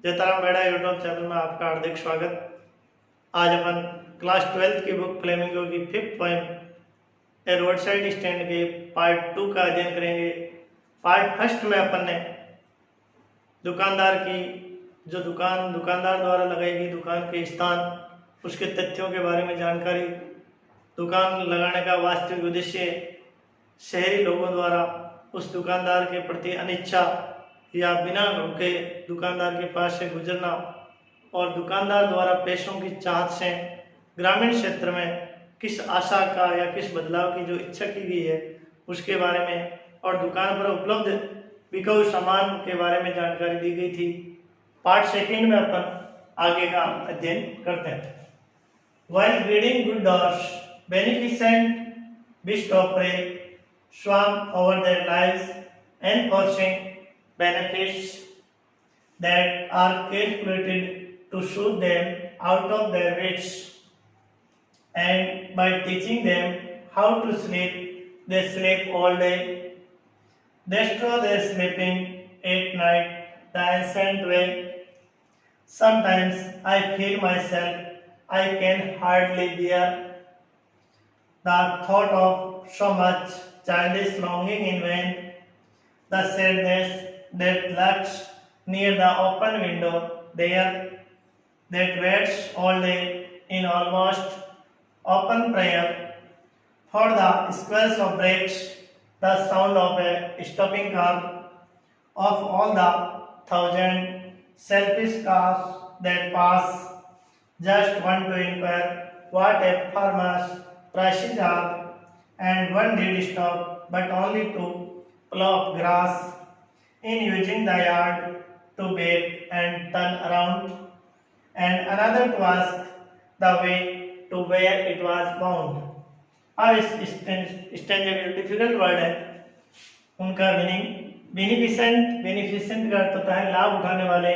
जयताराम बेड़ा YouTube channel में आपका हार्दिक स्वागत। आज अपन क्लास 12th की बुक फ्लेमिंगो की 5th पोएम ए रोड साइड स्टैंड के पार्ट 2 का अध्ययन करेंगे। पार्ट फर्स्ट में अपन ने दुकानदार की जो दुकानदार द्वारा लगाई गई दुकान के स्थान, उसके तथ्यों के बारे में जानकारी, दुकान लगाने का वास्तविक उद्देश्य, शहरी लोगों द्वारा उस दुकानदार के प्रति अनिच्छा या बिना रुके दुकानदार के पास से गुजरना और दुकानदार द्वारा पैसों की चाहत से ग्रामीण क्षेत्र में किस आशा का या किस बदलाव की जो इच्छा की गई है उसके बारे में और दुकान पर उपलब्ध बिकाऊ सामान के बारे में जानकारी दी गई थी। पार्ट सेकंड में अपन आगे का अध्ययन करते हैं। While breeding good dogs, beneficent beasts of prey swarm over their lives, enforcing benefits that are calculated to shoot them out of their wits, and by teaching them how to sleep, they sleep all day, destroy their sleeping at night the ancient way. Sometimes I feel myself I can hardly bear the thought of so much childish longing in vain, the sadness that lurks near the open window there, that waits all day in almost open prayer for the squelch of brakes, the sound of a stopping car, of all the thousand selfish cars that pass, just one to inquire what a farmer's prices are, and one did stop, but only to plough grass, in using the yard to bait and turn around, and another to ask the way to where it was bound. अब इस stanza में difficult word है, उनका meaning beneficent का अर्थ होता है लाभ उठाने वाले,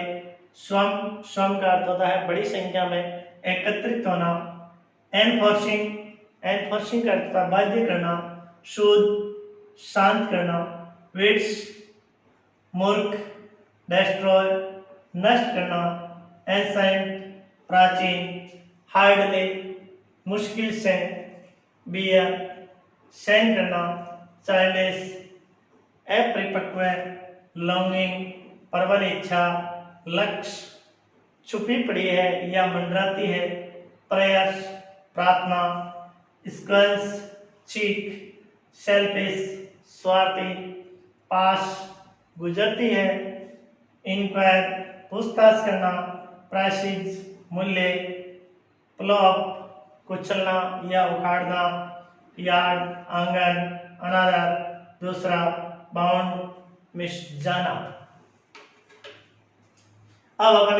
स्वम का अर्थ होता है बड़ी संख्या में एकत्रित होना, एनफोर्सिंग का अर्थ होता है बाध्य करना, शुद्ध शांत करना, विट्स मूर्ख, डेस्ट्रॉय नष्ट करना, एंसेंट प्राचीन, हार्डली मुश्किल से, बियर सहन करना, चाइल्डिश अपरिपक्व, लॉन्गिंग प्रबल इच्छा, लक्ष्य छुपी पड़ी है या मंडराती है, प्रेयर्स प्रार्थना, स्कल्स चीख, सेल्फिश स्वार्थी, पास गुजरती है, इंक्वायर पूछताछ करना, प्राइसिस मूल्य, प्लॉप कुचलना या उखाड़ना, यार्ड आंगन, अनादर दूसरा, बाउंड मिस जाना। अब अपन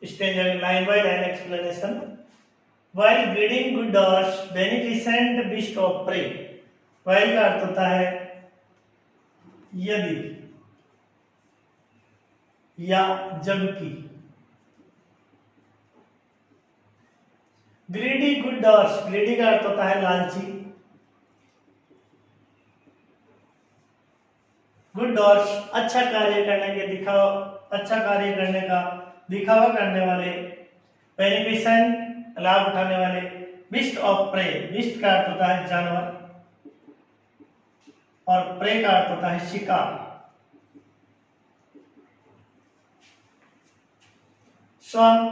stanza line by line explanation. While breeding good dogs, beneficent beast of prey, while का अर्थ होता है यदि या जबकि, ग्रीडी गुड डॉग्स, ग्रीडी का अर्थ होता है लालची, गुड डॉग्स अच्छा कार्य करने का दिखावा करने वाले, बेनिफिसेंट लाभ उठाने वाले, बिस्ट ऑफ प्रे, बिस्ट का अर्थ होता है जानवर और प्रे का अर्थ होता है शिकार। स्वम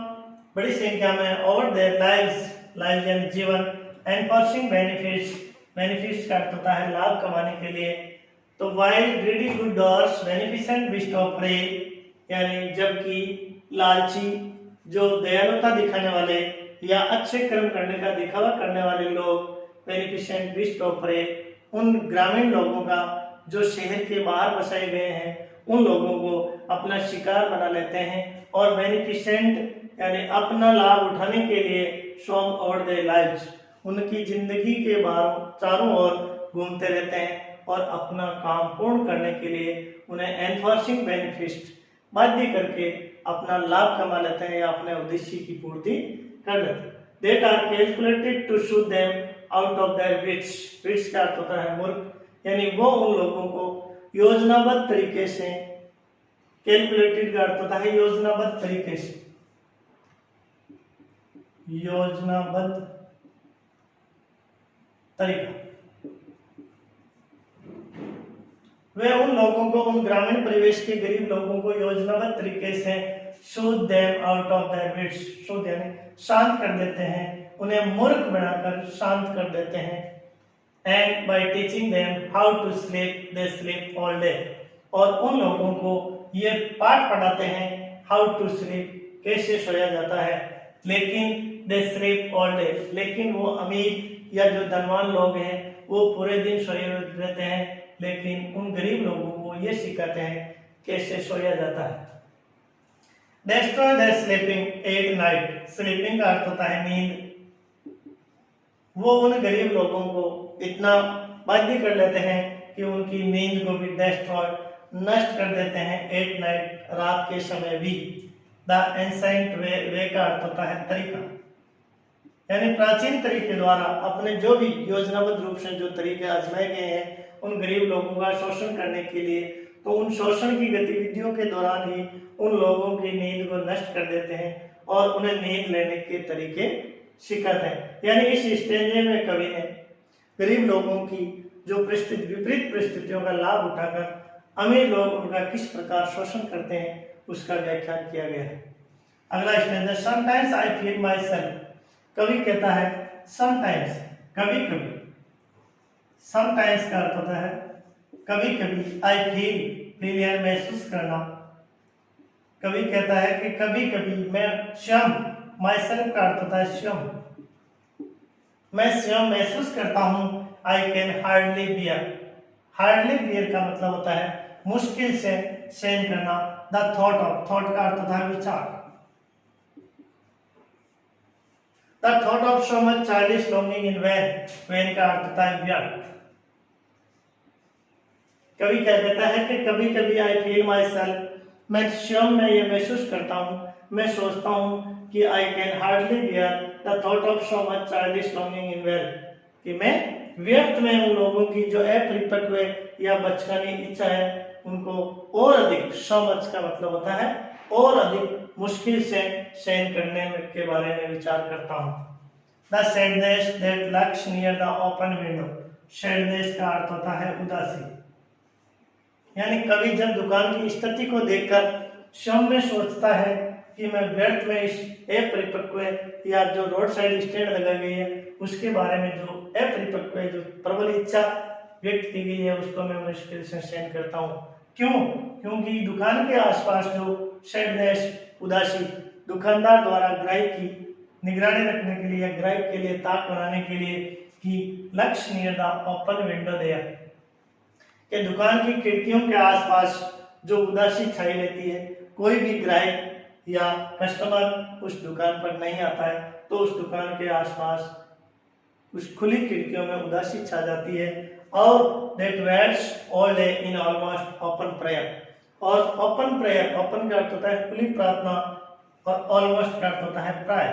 बड़ी संख्या में, ओवर देयर लाइव्स यानी जीवन, एनफोर्सिंग बेनिफिट्स का अर्थ होता है लाभ कमाने के लिए। तो while greedy good dogs beneficent beast of prey, यानी जबकि लालची जो दयालुता दिखाने वाले या अच्छे कर्म करने का दिखावा करने वाले लोग, बेनिफिसेंट बिस्ट ऑफ प्रे उन ग्रामीण लोगों का जो शहर के बाहर बसाए गए हैं उन लोगों को अपना शिकार बना लेते हैं, और बेनिफिसेंट यानी अपना लाभ उठाने के लिए स्वम और देयर लाइव्स उनकी जिंदगी के बाहर चारों ओर घूमते रहते हैं और अपना काम पूर्ण करने के लिए उन्हें एनफोर्सिंग बेनिफिट बाध्य करके अपना लाभ कमा लेते हैं या अपने उद्देश्य की पूर्ति कर लेते हैं। That are calculated to shoot them out of their wits, wits का अर्थ होता है मूर्ख, यानी वो उन लोगों को योजनाबद्ध तरीके से कैलकुलेटेड का अर्थ होता है योजनाबद्ध तरीके से, योजनाबद्ध तरीका। वे उन लोगों को, उन ग्रामीण परिवेश के गरीब लोगों को योजनाबद्ध तरीके से shoot them out of their wits, shoot यानी शांत कर देते हैं, उन्हें मूर्ख बनाकर शांत कर देते हैं। And by teaching them how to sleep they sleep all day, और उन लोगों को ये पाठ पढ़ाते हैं हाउ टू स्लीप, कैसे सोया जाता है, लेकिन दे स्लीप ऑल डे, लेकिन वो अमीर या जो धनवान लोग हैं वो पूरे दिन सोए रहते हैं, लेकिन उन गरीब लोगों को ये सिखाते हैं कैसे सोया जाता है। Destroy their sleeping at night, sleeping का अर्थ होता है नींद। वो उन गरीब लोगों को इतना बाध्य कर लेते हैं कि उनकी नींद को भी डिस्ट्रॉय, नष्ट कर देते हैं, एट नाइट, रात के समय भी। द एंसेंट वे का अर्थ होता है तरीका, यानी प्राचीन तरीके द्वारा अपने जो भी योजनाबद्ध रूप से जो तरीके आजमाए गए हैं उन गरीब लोगों का शोषण करने के लिए, तो उन शोषण की गतिविधियों के दौरान ही उन लोगों की नींद को नष्ट कर देते हैं और उन्हें नींद लेने के तरीके सिखाते हैं। यानी इस स्टेज में कवि ने गरीब लोगों की जो विपरीत परिस्थितियों का लाभ उठाकर अमीर लोग उनका किस प्रकार शोषण करते हैं उसका व्याख्यान किया गया है। अगला स्टेज है sometimes I feel my self. कवि कहता है समटाइम्स, कभी कभी, समटाइम्स का अर्थ होता है कभी कभी, आई फील यानी महसूस करना। कवि कहता है कि कभी कभी मैं स्वयं, माई सेल्फ का अर्थ होता है स्वयं, मैं स्वयं महसूस करता हूँ। I can hardly bear, hardly bear का मतलब होता है मुश्किल से सहन करना। द थॉट ऑफ, थॉट का अर्थ होता है विचार। The thought of so much childish longing in vain, vain का अर्थ होता है व्यर्थ। कवि क्या कहता है कि कभी कभी आई फील माई सेल्फ, मैं स्वयं में ये महसूस करता हूँ, मैं सोचता हूँ कि I can hardly bear the thought of so much childish longing in vain, कि मैं व्यर्थ में उन लोगों की जो अपरिपक्व या बचकानी इच्छा है उनको और अधिक, सो मच का मतलब होता है और अधिक मुश्किल से सहन करने के बारे में विचार करता हूँ। The sadness that lurks near the open window, sadness का अर्थ होता है उदासी। यानी कवि जब दुकान की स्थिति को देखकर स्वयं में सोचता है कि मैं व्यर्थ में इस अपरिपक्व या जो रोड साइड स्टैंड लगाई गई है उसके बारे में जो अपरिपक्व, जो प्रबल इच्छा व्यक्त की गई है उसको मैं मुश्किल से सहन करता हूँ। क्यों? क्योंकि दुकान के आसपास जो सैडनेस, उदासी, दुकानदार द्वारा ग्राहक की निगरानी रखने के लिए, ग्राहक के लिए ताक बनाने के लिए कि लक्ष्य near the open window there, कि दुकान की खिड़कियों के आसपास जो उदासी छाई रहती है, कोई भी ग्राहक या कस्टमर उस दुकान पर नहीं आता है तो उस दुकान के आसपास उस खुली खिड़कियों में उदासी छा जाती है। और that waits all day in almost open prayer, और ओपन प्रेयर, ओपन का अर्थ होता है खुली प्रार्थना और ऑलमोस्ट का अर्थ होता है प्राय।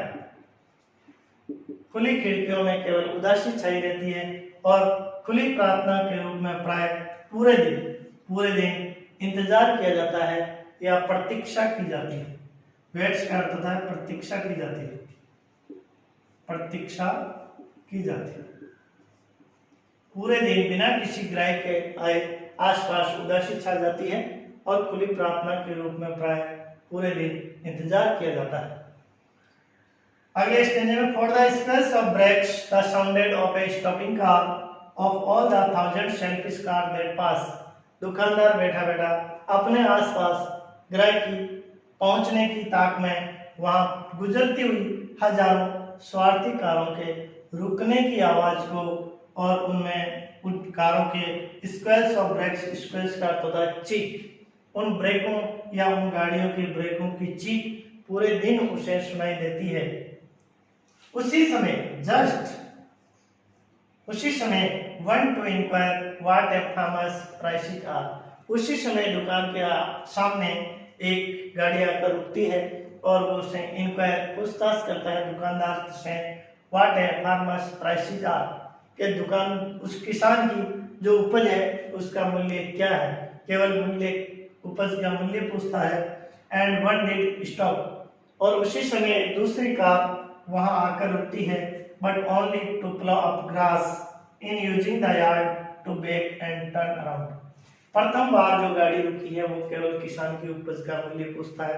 खुली खिड़कियों में केवल उदासी छाई रहती है और खुली प्रार्थना के रूप में प्राय पूरे दिन इंतजार किया जाता है या प्रतीक्षा की जाती है। वेट्स का अर्थ होता है प्रतीक्षा की जाती है, प्रतीक्षा की जाती है। पूरे दिन बिना किसी ग्राहक के आए आसपास उदासी छा जाती है और खुली प्रार्थना के रूप में प्राय पूरे दिन इंतजार किया जाता है। अगले स्टेज में for the space of breaks the sounded of a stopping car of all the thousand selfish car that pass. दुकानदार बैठा बैठा अपने आसपास ग्राहक की पहुंचने की ताक में वहां गुजरती हुई हजारों स्वार्थी कारों के रुकने की आवाज को और उनमें उन कारों के स्क्वेल्स ऑफ ब्रेक्स, स्क्वेल्स का अर्थ होता है चीख, उन ब्रेकों या उन गाड़ियों की ब्रेकों की चीख पूरे दिन उसे सुनाई देती है। उसी समय one to inquire what a famous pricey car, उसी समय दुकान के सामने एक गाड़ी आकर रुकती है और वो उसे इंक्वायर, पूछताछ करता है दुकानदार से what a famous pricey car, के दुकान उस किसान की जो उपज है उसका मूल्य क्या है। केवल मूल्य उपज का मूल्य पूछता है। एंड वन डिड स्टॉप, और उसी समय एक दूसरी कार वहां आकर रुकती है, but only to plough up grass in using the yard to back and turn around. प्रथम बार जो गाड़ी रुकी है वो केवल किसान की उपज का मूल्य पूछता है।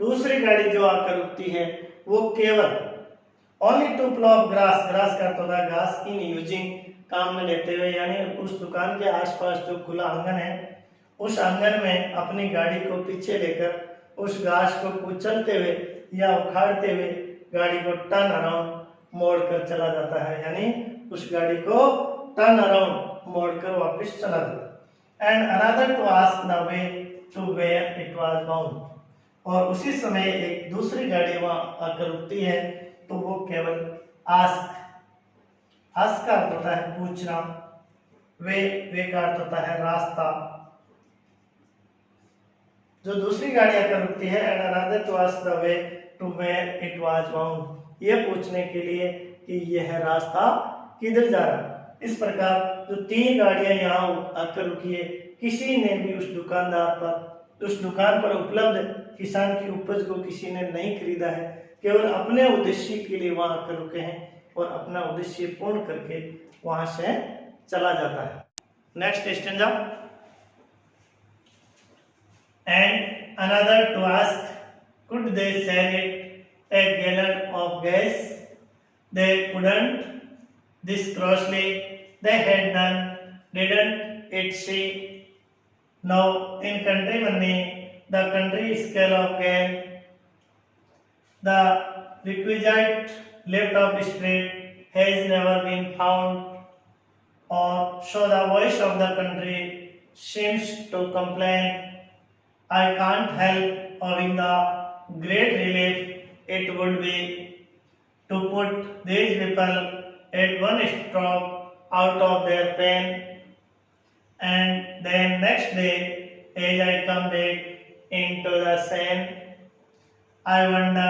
दूसरी गाड़ी जो आकर रुकती है वो केवल only to plough up grass, grass का होता है घास, इन यूजिंग काम में लेते हुए, यानी उस दुकान के आसपास जो खुला आंगन है उस आंगन में अपनी गाड़ी को पीछे लेकर उस घास को कुचलते हुए या उखाड़ते हुए गाड़ी को टर्न अराउंड मोड़ कर चला जाता है, यानी उस गाड़ी को टर्न अराउंड मोड़ कर वापस चला जाता है। And another to ask the way to where it was bound, और उसी समय एक दूसरी गाड़ी वहां आकर रुकती है तो वो केवल आस्क, आस्क का अर्थ होता है पूछना, वे का अर्थ होता है रास्ता। जो दूसरी गाड़ी आकर रुकती है and another to ask the way to where it was bound, ये पूछने के लिए कि यह रास्ता किधर जा रहा है। इस प्रकार जो तीन गाड़ियां यहाँ आकर रुकी है, किसी ने भी उस दुकान पर उपलब्ध किसान की उपज को किसी ने नहीं खरीदा है, केवल अपने उद्देश्य के लिए वहां आकर रुके हैं और अपना उद्देश्य पूर्ण करके वहां से चला जाता है। Next stanza. And another to ask could they sell it a gallon of gas? They couldn't. This grossly they had done, didn't it see? Now in country money, the country scale of gain, the requisite left of spirit has never been found, or so the voice of the country seems to complain. I can't help owing the great relief it would be to put these people at one stroke out of their pain. And then next day, as I come back into the scene, I wonder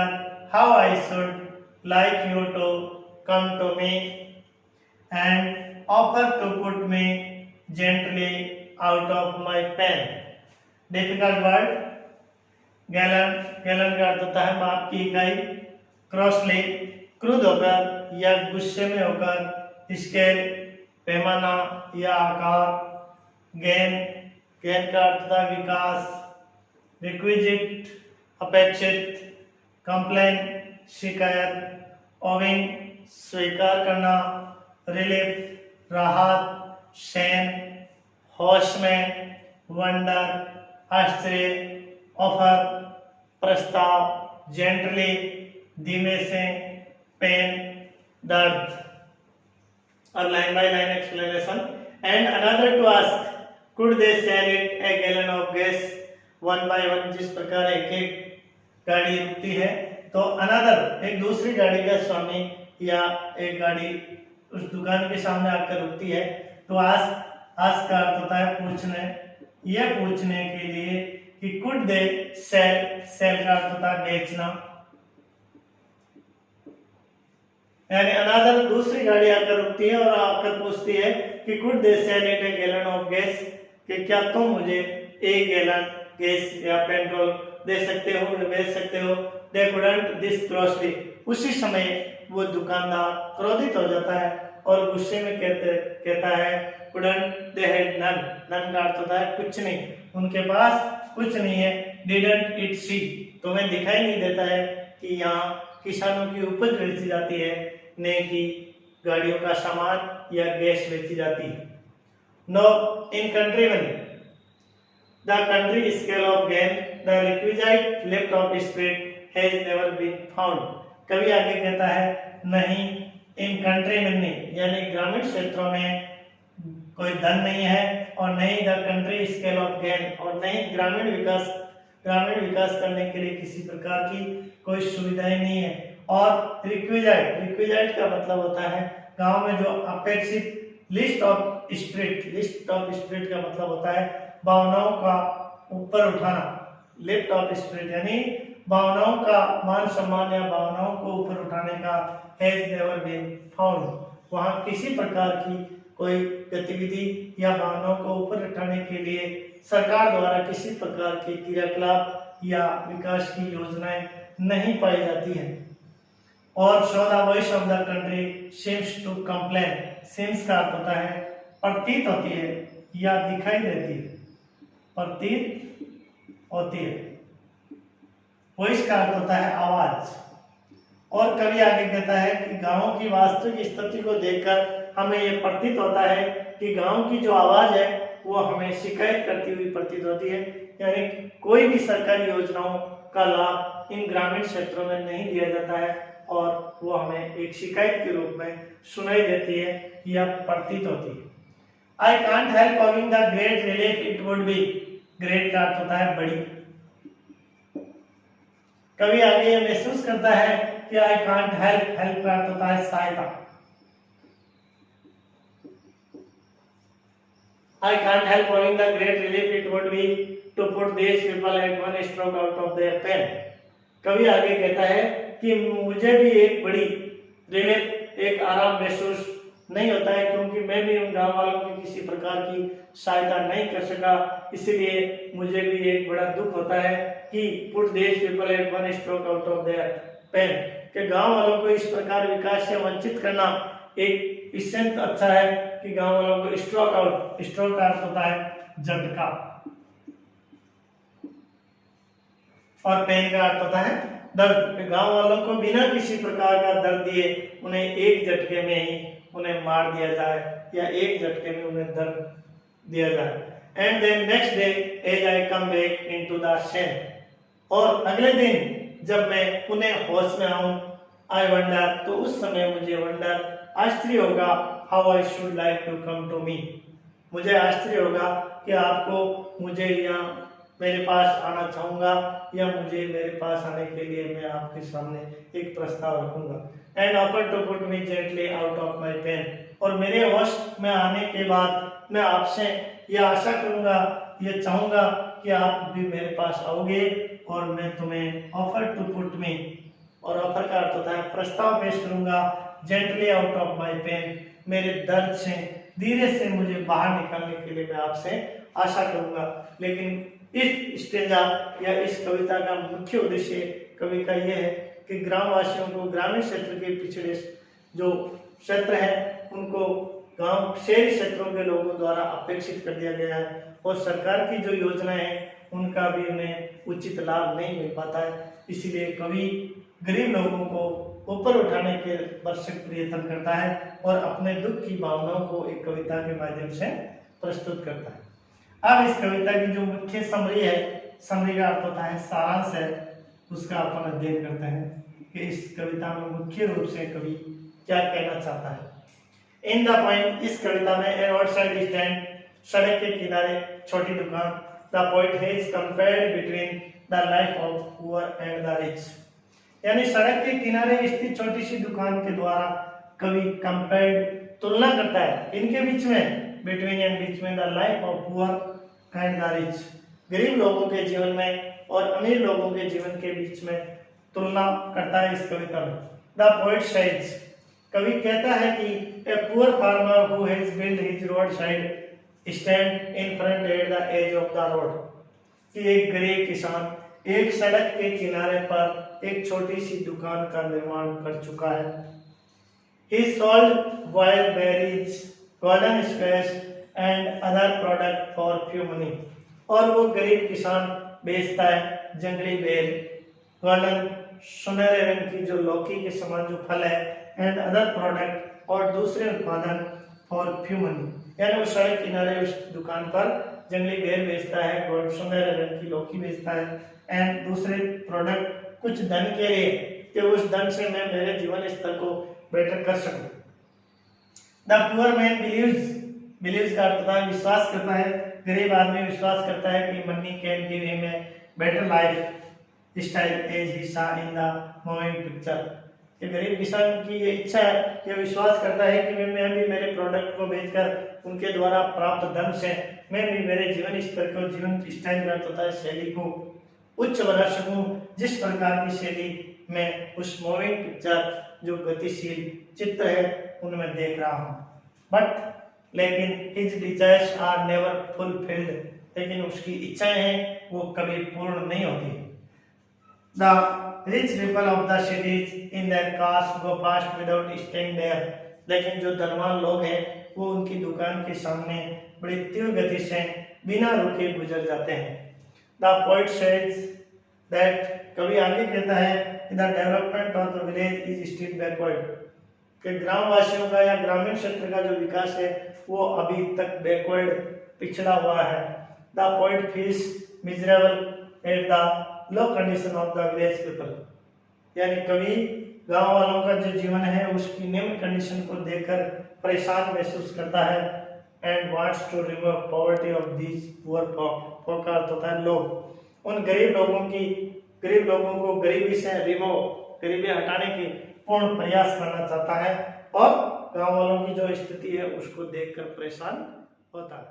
how I should like you to come to me and offer to put me gently out of my pain. Difficult word. Gallon, gallon का अर्थ होता है माप की इकाई। क्रॉसली, क्रुद्ध होकर या गुस्से में होकर। स्केल, पैमाना या आकार। गेन, गेन का अर्थ था विकास। रिक्विजिट, अपेक्षित। कंप्लेन, शिकायत। ओविंग, स्वीकार करना। रिलीफ, राहत। शेन, होश में। वंडर, आश्चर्य। ऑफर, प्रस्ताव। जेंटली, धीमे से। पेन, दर्द। और line by line explanation. And another to ask could they sell it a gallon of gas, one by one, जिस प्रकार एक एक गाड़ी रुकती है तो अनदर एक दूसरी गाड़ी का स्वामी या एक गाड़ी उस दुकान के सामने आकर रुकती है तो आस्क का अर्थ होता है पूछने। यह पूछने के लिए कि कुड दे सेल, सेल का अर्थ होता है बेचना, यानी अनदर दूसरी गाड़ी आकर रुकती है और आकर पूछती है कि could they sell it a gallon of gas, कि क्या तुम मुझे एक गैलन गैस या पेट्रोल दे सकते हो, बेच सकते हो। दे कुडंट दिस क्रॉसली, उसी समय वो दुकानदार क्रोधित हो जाता है और गुस्से में कहता है couldn't they had none, none का अर्थ होता है कुछ नहीं, उनके पास कुछ नहीं है। डिडंट इट सी, तुम्हें दिखाई नहीं देता है कि यहाँ किसानों की उपज बेची जाती है, न कि गाड़ियों का सामान या गैस बेची जाती है। No in country money, the country scale of gain, the requisite lift of spirit has never been found. कभी आगे कहता है नहीं इन कंट्री मनी, यानी ग्रामीण क्षेत्रों में कोई धन नहीं है, और नहीं the country scale of gain, और नहीं ग्रामीण विकास करने के लिए किसी प्रकार की कोई सुविधाएं नहीं है। और रिक्विजाइट, रिक्विजाइट का मतलब होता है गांव में जो अपेक्षित list of spirit, list of spirit का मतलब होता है भावनाओं का ऊपर उठाना। लिफ्ट ऑफ स्पिरिट यानी भावनाओं का मान सम्मान या भावनाओं को ऊपर उठाने का हैज नेवर बीन फाउंड, वहां किसी प्रकार की कोई गतिविधि या भावनाओं को ऊपर उठाने के लिए सरकार द्वारा किसी प्रकार के क्रियाकलाप या विकास की योजनाएं नहीं पाई जाती हैं। और so the voice of the country seems to complain. Seems का अर्थ होता है प्रतीत होती है या दिखाई देती है, प्रतीत होती है। वॉइस का अर्थ होता है आवाज। और कवि आगे कहता है कि गांव की वास्तविक स्थिति को देखकर हमें यह प्रतीत होता है कि गांव की जो आवाज है वो हमें शिकायत करती हुई प्रतीत होती है, यानी कोई भी सरकारी योजनाओं का लाभ इन ग्रामीण क्षेत्रों में नहीं दिया जाता है और वो हमें एक शिकायत के रूप में सुनाई देती है या प्रतीत होती है। I can't help owing the great relief it would be. Great का अर्थ होता है बड़ी। कभी आगे ये महसूस करता है कि आई कांट हेल्प, हेल्प का अर्थ होता है सहायता। I can't help owing the great relief it would be to put these people at one stroke out of their pen. कवि आगे कहता है कि मुझे भी एक बड़ी रिलीफ, एक आराम महसूस नहीं होता है, क्योंकि मैं भी उन गांव वालों की किसी प्रकार की सहायता नहीं कर सका। इसलिए मुझे भी एक बड़ा दुख होता है कि put these people at one stroke out of their pen, कि गांव वालों को इस प्रकार विकास से वंचित करना एक इससे अच्छा है कि गांव वालों को स्ट्रोक आउट, स्ट्रोक का अर्थ होता है झटका और पेन का अर्थ होता है दर्द। गांव वालों को बिना किसी प्रकार का दर्द दिए उन्हें एक झटके में ही उन्हें मार दिया जाए या एक झटके में उन्हें दर्द दिया जाए। And then next day as I come back into the sun, और अगले दिन जब मैं पुनः होश में आऊं, आई वंडर, तो उस समय मुझे वंडर, आश्चर्य होगा, how I should like to come to me, मुझे आश्चर्य होगा कि आपको मुझे यहाँ मेरे पास आना चाहूंगा या मुझे मेरे पास आने के लिए मैं आपके सामने एक प्रस्ताव रखूंगा। And offer to put me gently out of my pain, और मेरे होश में आने के बाद मैं आपसे यह आशा करूंगा, यह चाहूंगा कि आप भी मेरे पास आओगे और मैं तुम्हें ऑफर टू पुट मी, और ऑफर का अर्थ होता है प्रस्ताव पेश करूंगा, gently out of my pain, मेरे दर्द से धीरे से मुझे बाहर निकालने के लिए मैं आपसे आशा करूंगा। लेकिन इस स्टेंजा या इस कविता का मुख्य उद्देश्य कवि का यह है कि ग्रामवासियों को, ग्रामीण क्षेत्र के पिछड़े जो क्षेत्र है उनको गांव शहरी क्षेत्रों के लोगों द्वारा अपेक्षित कर दिया गया है, और सरकार की जो योजनाएं हैं उनका भी उन्हें उचित लाभ नहीं मिल पाता है। इसलिए कवि गरीब लोगों को ऊपर उठाने के भरसक प्रयत्न करता है और अपने दुख की भावनाओं को एक कविता के माध्यम से प्रस्तुत करता है। अब इस कविता की जो मुख्य समरी है, समरी का अर्थ होता है सारांश है, उसका अपन अध्ययन करते हैं कि इस कविता में मुख्य रूप से कवि क्या कहना चाहता है। इन द पॉइंट, इस कविता में ए रोड साइड स्टैंड, सड़क के किनारे छोटी दुकान, the poet has compared between the life of poor and the rich, यानी सड़क के किनारे स्थित छोटी सी दुकान के द्वारा कवि कंपेयर्ड, तुलना करता है इनके बीच में, बिटवीन एंड बीच में, the life of poor and the rich, गरीब लोगों के जीवन में और अमीर लोगों के जीवन के बीच में तुलना करता है इस कविता में। द पोएट सेज, कवि कहता है कि a poor farmer who has build his road side stand in front at the edge of the road, कि एक गरीब किसान एक सड़क के किनारे पर एक छोटी सी दुकान का निर्माण कर चुका है। He sold wild berries, golden squash and other product for few money, और वो गरीब किसान बेचता है जंगली बेर, गोल्डन सुनहरे रंग की जो लौकी के समान जो फल है, एंड अदर प्रोडक्ट, और दूसरे उत्पादन फॉर फ्यू मनी, यानी वो सड़क किनारे उस दुकान पर जंगली बेर बेचता है, गोल्ड सुनहरे रंग की लौकी बेचता है, एंड दूसरे प्रोडक्ट कुछ धन के लिए कि उस धन से मैं मेरे जीवन स्तर को बेटर कर सकूं। द पुअर मैन बिलीव्स का अर्थ है विश्वास करता है, गरीब आदमी विश्वास करता है कि money can give him a better life style as he saw in the moving picture, कि गरीब किसान की ये इच्छा है, ये विश्वास करता है कि मैं भी मेरे प्रोडक्ट को बेचकर उनके द्वारा प्राप्त धन से मैं भी मेरे जीवन स्तर को, जीवन स्टाइल का अर्थ होता है शैली को उच्च बना सकूं, जिस प्रकार की शैली में उस मूविंग पिक्चर जो गतिशील चित्र है उनमें देख रहा हूं। बट लेकिन his desires are never fulfilled, लेकिन उसकी इच्छाएं हैं वो कभी पूर्ण नहीं होती। The rich people of the cities in their cars go fast without staying there, लेकिन जो धनवान लोग हैं वो उनकी दुकान के सामने बड़ी तीव्र गति से बिना रुके गुजर जाते हैं। द पोइट सेज दैट, कवि आगे कहता है the development of the village is still backward, कि ग्रामवासियों का या ग्रामीण क्षेत्र का जो विकास है वो अभी तक बैकवर्ड पिछड़ा हुआ है। The poet feels miserable at the low condition of the village people, यानी कवि गांव वालों का जो जीवन है उसकी निम्न कंडीशन को देखकर परेशान महसूस करता है। And wants to remove poverty of these poor folk का अर्थ होता है लोग, उन गरीब लोगों को गरीबी से गरीबी हटाने की पूर्ण प्रयास करना चाहता है और गांव वालों की जो स्थिति है उसको देखकर परेशान होता है।